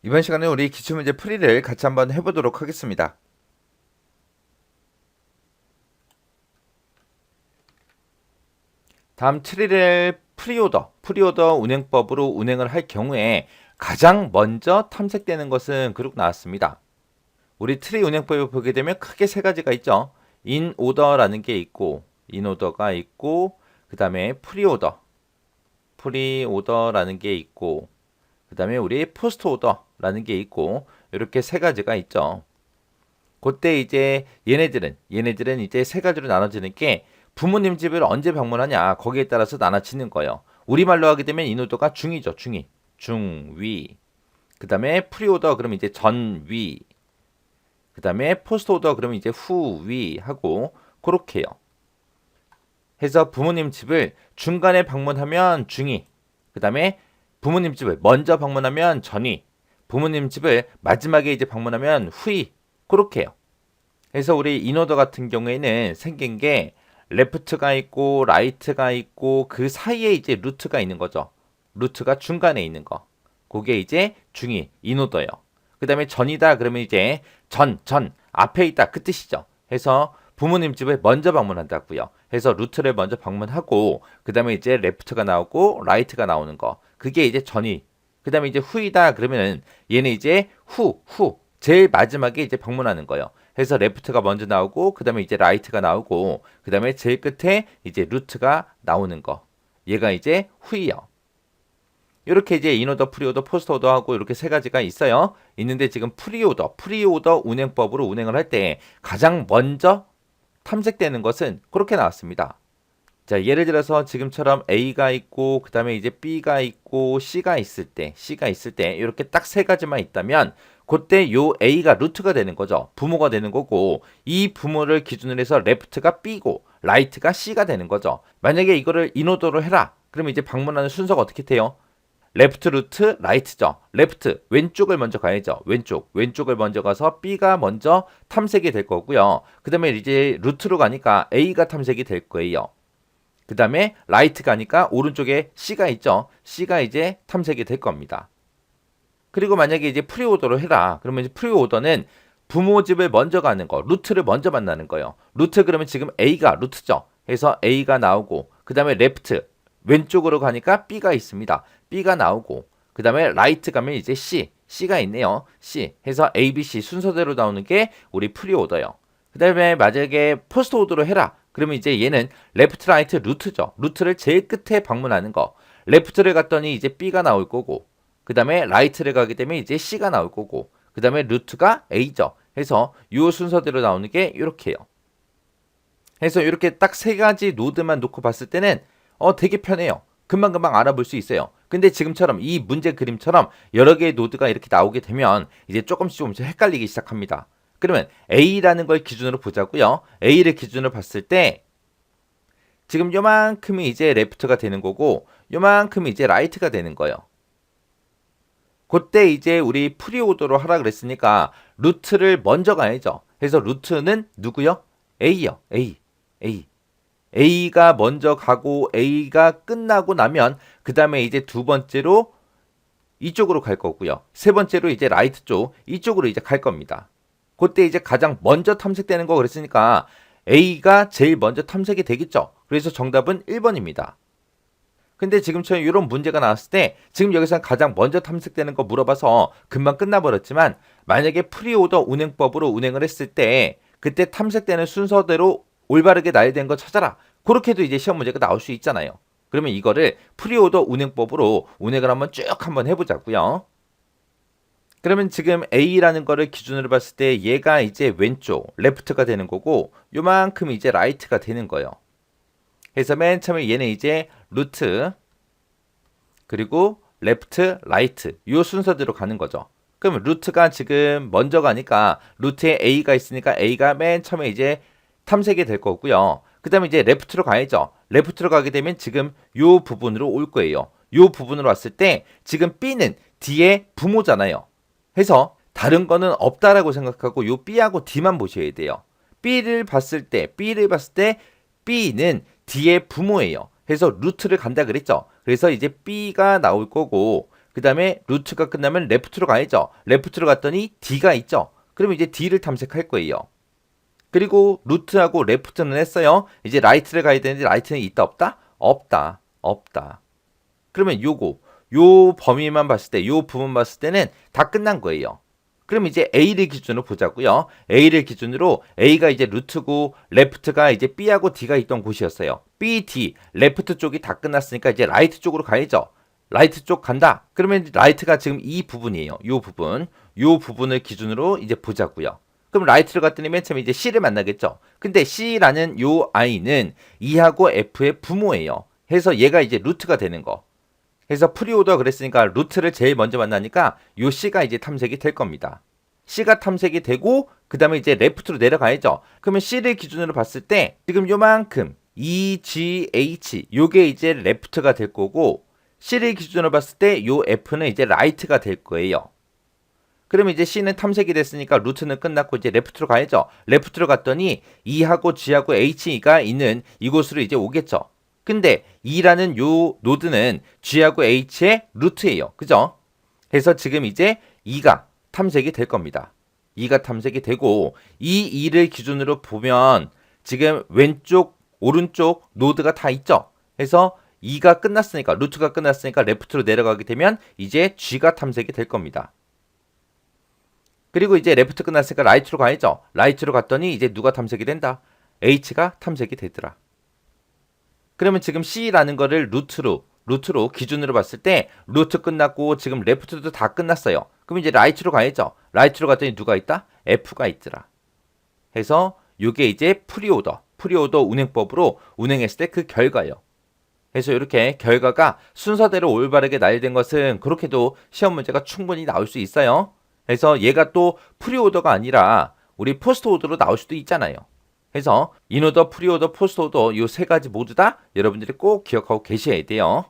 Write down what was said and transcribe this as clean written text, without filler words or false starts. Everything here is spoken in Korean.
이번 시간에 우리 기출문제 풀이를 같이 한번 해보도록 하겠습니다. 다음 트리를 프리오더 운행법으로 운행을 할 경우에 가장 먼저 탐색되는 것은 그룹 나왔습니다. 우리 트리 운행법을 보게 되면 크게 세 가지가 있죠. 인오더라는 게 있고, 인오더가 있고, 그 다음에 프리오더라는 게 있고, 그 다음에 우리 포스트 오더라는 게 있고, 이렇게 세 가지가 있죠. 그때 이제 얘네들은 이제 세 가지로 나눠지는 게 부모님 집을 언제 방문하냐 거기에 따라서 나눠지는 거예요. 우리말로 하게 되면 인오더가 중이죠. 중위. 그 다음에 프리오더 그러면 이제 전위. 그 다음에 포스트 오더 그러면 이제 후위 하고 그렇게요. 해서 부모님 집을 중간에 방문하면 중위. 그 다음에 부모님 집을 먼저 방문하면 전위. 부모님 집을 마지막에 이제 방문하면 후위. 그렇게요. 그래서 우리 인오더 같은 경우에는 생긴 게 레프트가 있고 라이트가 있고 그 사이에 이제 루트가 있는 거죠. 루트가 중간에 있는 거. 그게 이제 중위 인오더예요. 그 다음에 전이다 그러면 이제 전 앞에 있다 그 뜻이죠. 해서 부모님 집을 먼저 방문한다고요. 해서 루트를 먼저 방문하고 그 다음에 이제 레프트가 나오고 라이트가 나오는 거. 그게 이제 전이. 그 다음에 이제 후이다 그러면은 얘는 이제 후 제일 마지막에 이제 방문하는 거예요. 해서 레프트가 먼저 나오고 그 다음에 이제 라이트가 나오고 그 다음에 제일 끝에 이제 루트가 나오는 거. 얘가 이제 후이요. 이렇게 이제 인오더, 프리오더, 포스트 오더 하고 이렇게 세 가지가 있어요. 있는데 지금 프리오더 운행법으로 운행을 할 때 가장 먼저 탐색되는 것은 그렇게 나왔습니다. 자, 예를 들어서 지금처럼 A가 있고 그 다음에 이제 B가 있고 C가 있을 때 이렇게 딱 세 가지만 있다면 그때 요 A가 루트가 되는 거죠. 부모가 되는 거고 이 부모를 기준으로 해서 레프트가 B고 라이트가 C가 되는 거죠. 만약에 이거를 인오더로 해라. 그러면 이제 방문하는 순서가 어떻게 돼요? 레프트 루트 라이트죠. 레프트 왼쪽을 먼저 가야죠. 왼쪽을 먼저 가서 B가 먼저 탐색이 될 거고요. 그 다음에 이제 루트로 가니까 A가 탐색이 될 거예요. 그 다음에 라이트 가니까 오른쪽에 C가 있죠. C가 이제 탐색이 될 겁니다. 그리고 만약에 이제 프리오더로 해라. 그러면 이제 프리오더는 부모 집을 먼저 가는 거, 루트를 먼저 만나는 거예요. 루트 그러면 지금 A가 루트죠. 해서 A가 나오고 그 다음에 레프트 왼쪽으로 가니까 B가 있습니다. B가 나오고 그 다음에 라이트 가면 이제 C가 있네요. C 해서 A, B, C 순서대로 나오는 게 우리 프리오더예요. 그 다음에 만약에 포스트 오더로 해라. 그러면 이제 얘는 레프트, 라이트, 루트죠. 루트를 제일 끝에 방문하는 거. 레프트를 갔더니 이제 B가 나올 거고 그 다음에 라이트를 가게 되면 이제 C가 나올 거고 그 다음에 루트가 A죠. 해서 이 순서대로 나오는 게 이렇게요. 해서 이렇게 딱 세 가지 노드만 놓고 봤을 때는 되게 편해요. 금방금방 알아볼 수 있어요. 근데 지금처럼 이 문제 그림처럼 여러 개의 노드가 이렇게 나오게 되면 이제 조금씩 헷갈리기 시작합니다. 그러면 A라는 걸 기준으로 보자고요. A를 기준으로 봤을 때 지금 요만큼이 이제 레프트가 되는 거고 요만큼이 이제 라이트가 되는 거예요. 그때 이제 우리 프리오더로 하라 그랬으니까 루트를 먼저 가야죠. 그래서 루트는 누구요? A요. A. A가 먼저 가고 A가 끝나고 나면 그 다음에 이제 두 번째로 이쪽으로 갈 거고요. 세 번째로 이제 라이트 쪽 이쪽으로 이제 갈 겁니다. 그때 이제 가장 먼저 탐색되는 거 그랬으니까 A가 제일 먼저 탐색이 되겠죠. 그래서 정답은 1번입니다. 근데 지금처럼 이런 문제가 나왔을 때 지금 여기서 가장 먼저 탐색되는 거 물어봐서 금방 끝나버렸지만 만약에 프리오더 운행법으로 운행을 했을 때 그때 탐색되는 순서대로 올바르게 나열된 거 찾아라. 그렇게도 이제 시험 문제가 나올 수 있잖아요. 그러면 이거를 프리오더 운행법으로 운행을 한번 해보자고요. 그러면 지금 A라는 거를 기준으로 봤을 때 얘가 이제 왼쪽 레프트가 되는 거고 요만큼 이제 라이트가 되는 거예요. 그래서 맨 처음에 얘는 이제 루트 그리고 레프트 라이트 요 순서대로 가는 거죠. 그럼 루트가 지금 먼저 가니까 루트에 A가 있으니까 A가 맨 처음에 이제 탐색이 될 거고요. 그 다음에 이제 레프트로 가야죠. 레프트로 가게 되면 지금 요 부분으로 올 거예요. 요 부분으로 왔을 때 지금 B는 D의 부모잖아요. 해서 다른 거는 없다라고 생각하고 요 B하고 D만 보셔야 돼요. B를 봤을 때 B는 D의 부모예요. 해서 루트를 간다 그랬죠. 그래서 이제 B가 나올 거고 그 다음에 루트가 끝나면 레프트로 가야죠. 레프트로 갔더니 D가 있죠. 그러면 이제 D를 탐색할 거예요. 그리고 루트하고 레프트는 했어요. 이제 라이트를 가야 되는데 라이트는 있다 없다? 없다. 없다. 그러면 요 범위만 봤을 때, 요 부분 봤을 때는 다 끝난 거예요. 그럼 이제 A를 기준으로 보자고요. A를 기준으로 A가 이제 루트고 레프트가 이제 B하고 D가 있던 곳이었어요. B, D, 레프트 쪽이 다 끝났으니까 이제 라이트 쪽으로 가야죠. 라이트 쪽 간다. 그러면 라이트가 지금 이 부분이에요. 요 부분. 요 부분을 기준으로 이제 보자고요. 그럼 라이트를 갔더니 맨 처음에 이제 C를 만나겠죠. 근데 C라는 요 I는 E하고 F의 부모예요. 해서 얘가 이제 루트가 되는 거. 그래서 프리오더 그랬으니까 루트를 제일 먼저 만나니까 요 C가 이제 탐색이 될 겁니다. C가 탐색이 되고 그 다음에 이제 레프트로 내려가야죠. 그러면 C를 기준으로 봤을 때 지금 요만큼 E, G, H 요게 이제 레프트가 될 거고 C를 기준으로 봤을 때 요 F는 이제 라이트가 될 거예요. 그러면 이제 C는 탐색이 됐으니까 루트는 끝났고 이제 레프트로 가야죠. 레프트로 갔더니 E하고 G하고 H가 있는 이곳으로 이제 오겠죠. 근데 E라는 요 노드는 G하고 H의 루트예요. 그죠? 그래서 지금 이제 E가 탐색이 될 겁니다. E가 탐색이 되고 이 E를 기준으로 보면 지금 왼쪽, 오른쪽 노드가 다 있죠. 그래서 E가 끝났으니까 루트가 끝났으니까 레프트로 내려가게 되면 이제 G가 탐색이 될 겁니다. 그리고 이제 레프트 끝났으니까 라이트로 가야죠. 라이트로 갔더니 이제 누가 탐색이 된다? H가 탐색이 되더라. 그러면 지금 C라는 거를 루트로 기준으로 봤을 때 루트 끝났고 지금 레프트도 다 끝났어요. 그럼 이제 라이트로 가야죠. 라이트로 갔더니 누가 있다? F가 있더라. 해서 이게 이제 프리오더 운행법으로 운행했을 때 그 결과예요. 그래서 이렇게 결과가 순서대로 올바르게 나열된 것은 그렇게도 시험 문제가 충분히 나올 수 있어요. 그래서 얘가 또 프리오더가 아니라 우리 포스트 오더로 나올 수도 있잖아요. 그래서 인오더, 프리오더, 포스트 오더 이 세 가지 모두 다 여러분들이 꼭 기억하고 계셔야 돼요.